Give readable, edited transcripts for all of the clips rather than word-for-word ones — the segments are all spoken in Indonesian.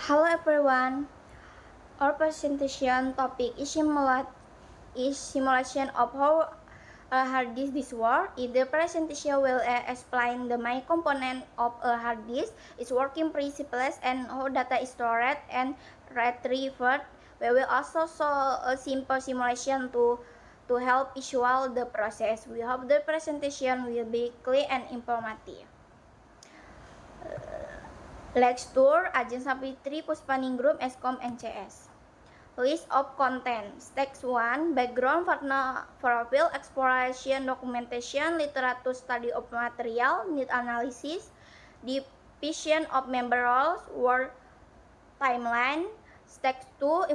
Hello everyone. Our presentation topic is simulation of how a hard disk works. The presentation will explain the main component of a hard disk, its working principles, and how data is stored and retrieved. We will also show a simple simulation to help visual the process. We hope the presentation will be clear and informative. Lecture Ajeng Sapitri Puspaningrum Eskom NCS. List of content. Text 1. Background profile, exploration, documentation, literature study of material, need analysis, division of member roles, word timeline. Text 2.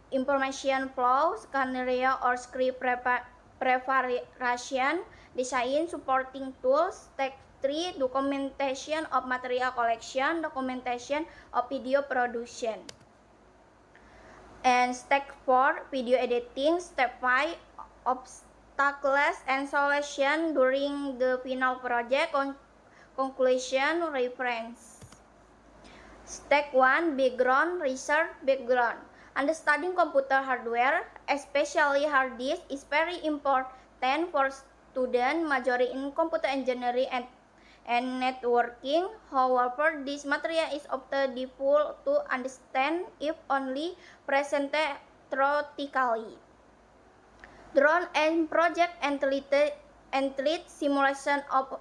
Information flow, scenario or script preparation, design supporting tools. Text 3. Documentation of material collection, documentation of video production. And step 4, video editing. Step 5, obstacles and solution during the final project. Conclusion, reference. Step 1, background research. Background. Understanding computer hardware, especially hard disk, is very important for students majoring in computer engineering and networking. However, this material is often difficult to understand if only presented theoretically. Drone and project athlete simulation of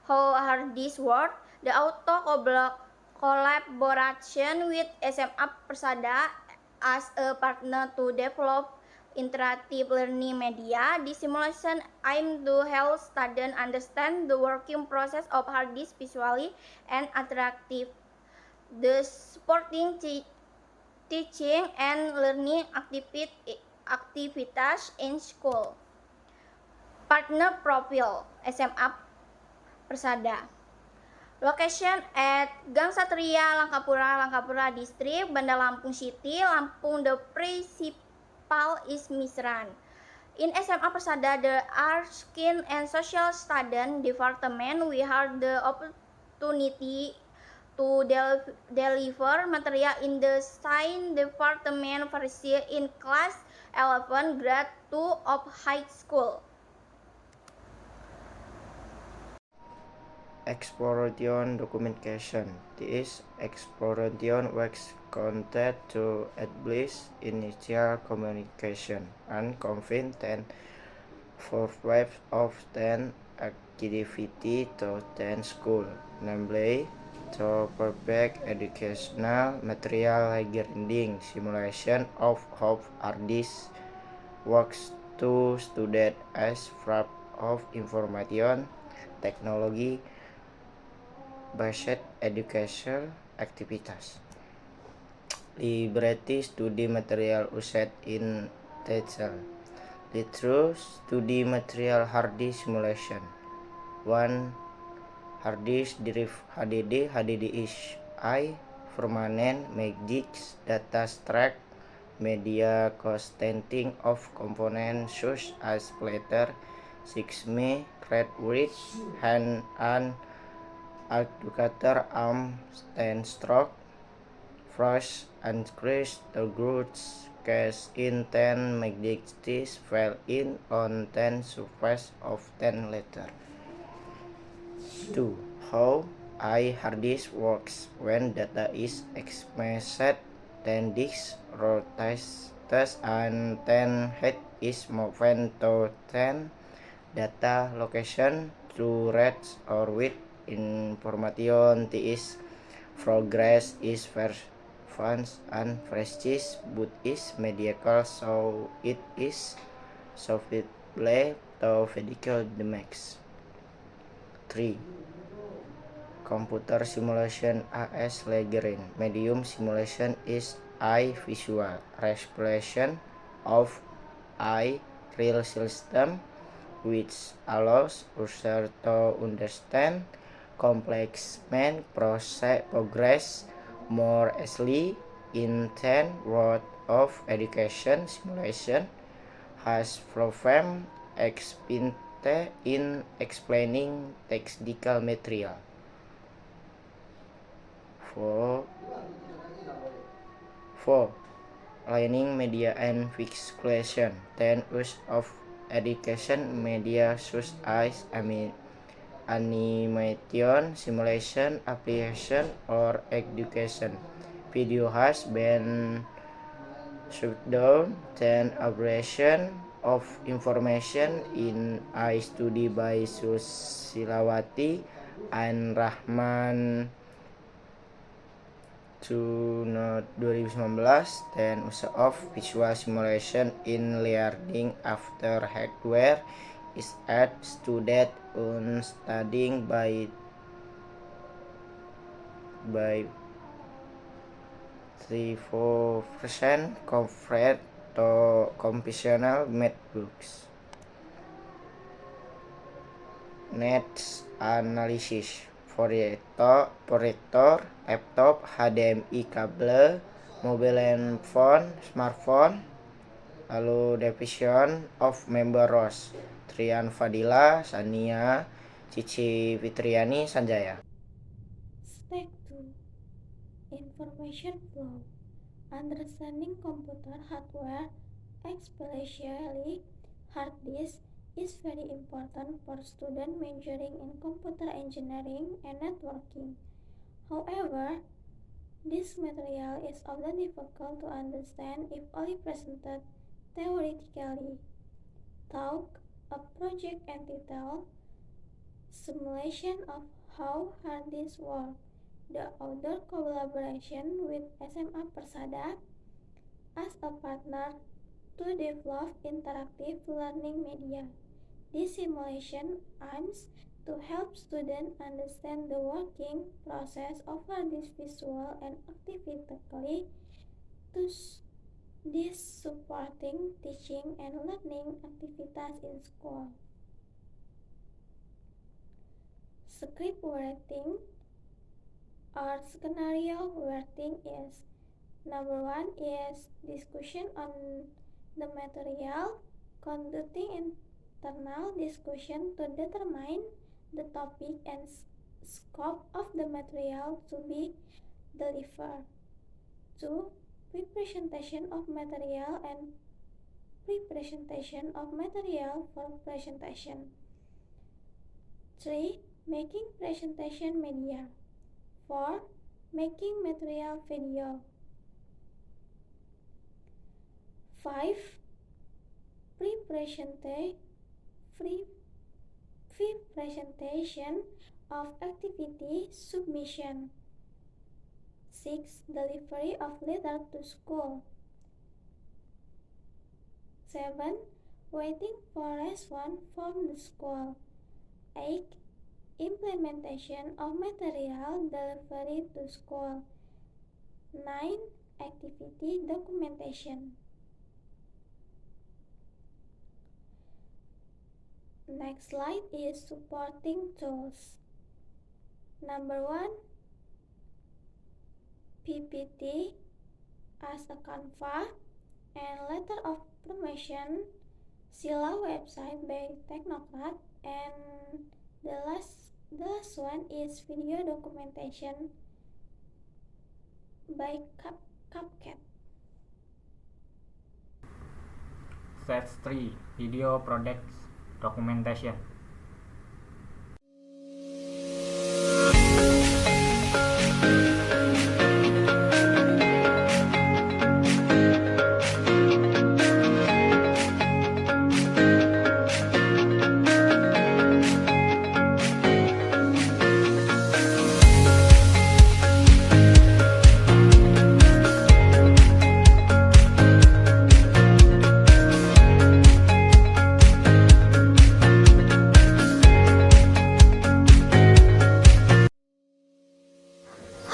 how hard disk work. The auto collaboration with SMA Persada as a partner to develop interactive learning media. This simulation aims to help students understand the working process of hard disk visually and attractive. The supporting teaching and learning activities in school. Partner profile SMA Persada. Location at Gang Satria, Langkapura District, Bandar Lampung City, Lampung. The principal is Misran. In SMA Persada, the Art, Skin, and Social Studies Department, we have the opportunity to deliver material in the Science Department version in class 11, grade 2 of high school. Exploration documentation. This exploration works content to establish initial communication and content for 5 of 10 activity to 10 school, namely to perfect educational material regarding simulation of how hard disk works to student as part of information technology based educational activities. Liberty studi material used in TESOL. Literature studi material hard disk simulation. 1. Hard disk drive HDD is permanent magic data track media consisting of components such as platter, 6mm, red width, hand and actuator arm, stand stroke, flash and crease the goods case in 10 magnetic file in on 10 surface of 10 letter. 2. How hard disk works. When data is expanded, 10 disk rotates and 10 head is moved to 10 data location to read or with information is progress is advanced and precise but is mediocre, so it is sufficiently to vehicle the max. 3. Computer simulation AS Lagrange medium simulation is a visual representation of a real system which allows users to understand complex math progress more easily. In 10 words of education simulation has proven experience in explaining technical material. 4. 4. Learning media and visualization. 10. Use of education media such as animation, simulation, application, or education. Video has been shut down. 10. Aberration of information in a study by Susilawati and Rahman 2019. 10. Use of visual simulation in learning after hardware is at student on studying by 34% compared to conventional netbooks. Next analysis. Projector, laptop, HDMI kabel, mobile and phone, smartphone. Lalu division of member rows. Trian Fadila, Sania, Cici Fitriani, Sanjaya. Step 2. Information flow. Understanding computer hardware, especially hard disk, is very important for students majoring in computer engineering and networking. However, this material is often difficult to understand if only presented theoretically. Talk, a project entitled Simulation of How Hard Disks Work. The author collaboration with SMA Persada as a partner to develop interactive learning media. This simulation aims to help students understand the working process of hard disk visual and actively to this supporting teaching and learning activities in school. Script writing or scenario writing is number 1 is discussion on the material, conducting internal discussion to determine the topic and scope of the material to be delivered. 2. Presentation of material and presentation of material for presentation. 3. Making presentation media. 4. Making material video. 5. Presentation of activity submission. 6. Delivery of letter to school. 7. Waiting for response from the school. 8. Implementation of material delivery to school. 9. Activity documentation. Next slide is supporting tools. Number 1, PPT as a Canva and letter of permission, Sila website by Technocrat, and the last one is video documentation by CapCut. Set 3. Video products documentation.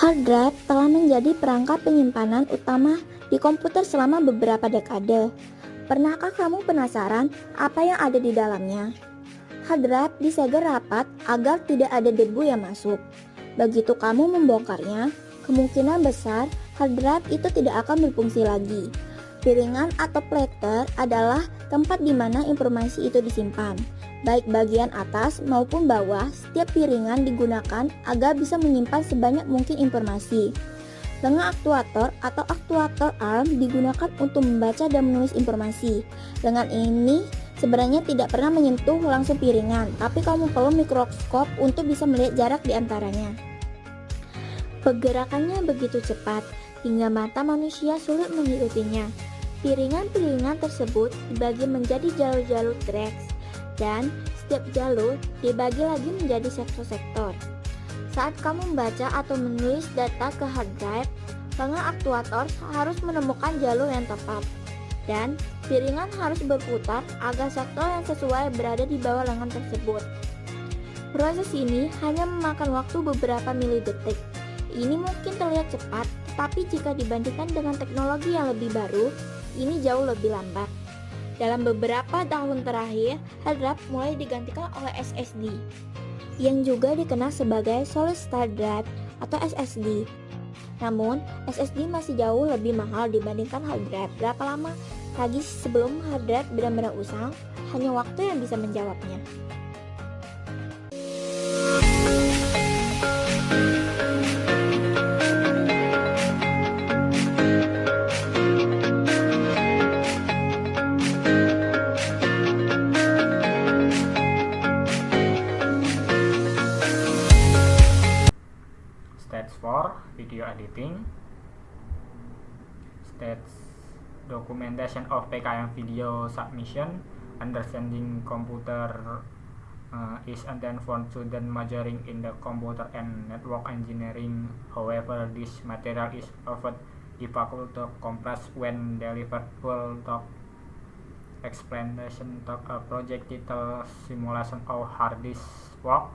Hard drive telah menjadi perangkat penyimpanan utama di komputer selama beberapa dekade. Pernahkah kamu penasaran apa yang ada di dalamnya? Hard drive disegel rapat agar tidak ada debu yang masuk. Begitu kamu membongkarnya, kemungkinan besar hard drive itu tidak akan berfungsi lagi. Piringan atau platter adalah tempat di mana informasi itu disimpan. Baik bagian atas maupun bawah, setiap piringan digunakan agar bisa menyimpan sebanyak mungkin informasi. Lengan aktuator atau aktuator arm digunakan untuk membaca dan menulis informasi. Lengan ini sebenarnya tidak pernah menyentuh langsung piringan, tapi kamu perlu mikroskop untuk bisa melihat jarak di antaranya. Pergerakannya begitu cepat, hingga mata manusia sulit mengikutinya. Piringan-piringan tersebut dibagi menjadi jalur-jalur tracks, dan setiap jalur dibagi lagi menjadi sektor-sektor. Saat kamu membaca atau menulis data ke hard drive, lengan aktuator harus menemukan jalur yang tepat, dan piringan harus berputar agar sektor yang sesuai berada di bawah lengan tersebut. Proses ini hanya memakan waktu beberapa milidetik. Ini mungkin terlihat cepat, tapi jika dibandingkan dengan teknologi yang lebih baru, ini jauh lebih lambat. Dalam beberapa tahun terakhir, hard drive mulai digantikan oleh SSD, yang juga dikenal sebagai Solid State Drive atau SSD. Namun, SSD masih jauh lebih mahal dibandingkan hard drive. Berapa lama lagi sebelum hard drive benar-benar usang? Hanya waktu yang bisa menjawabnya. Stage 4 video editing. Stage documentation of PKM video submission. Understanding computer is intended for student majoring in the computer and network engineering. However, this material is often difficult to compress when delivered full talk explanation talk a project title simulation of hard disk work.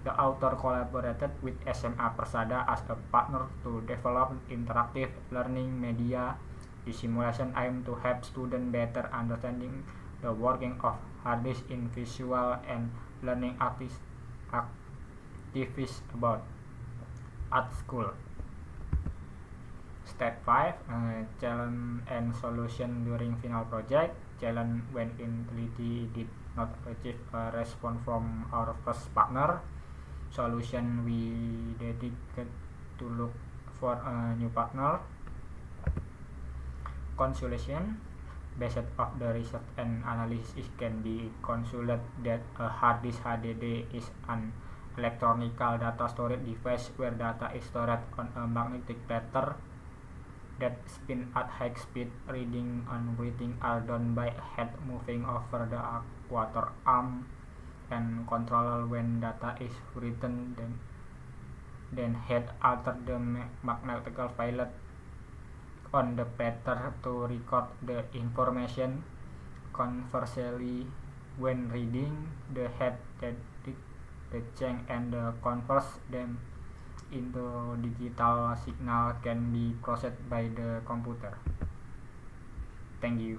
The author collaborated with SMA Persada as a partner to develop interactive learning media. The simulation aimed to help students better understanding the working of hard disk in visual and learning activities about at school. Step 5 challenge and solution during final project. Challenge when IntelliJ did not receive a response from our first partner. Solution, we dedicated to look for a new partner. Consolation, based of the research and analysis, can be concluded that a hard disk HDD is an electronic data storage device where data is stored on a magnetic platter that spin at high speed. Reading and writing are done by head moving over the actuator arm and controller. When data is written, then head alter the magnetical field on the platter to record the information. Conversely, when reading, the head detects the change and converts them into digital signal can be processed by the computer. Thank you.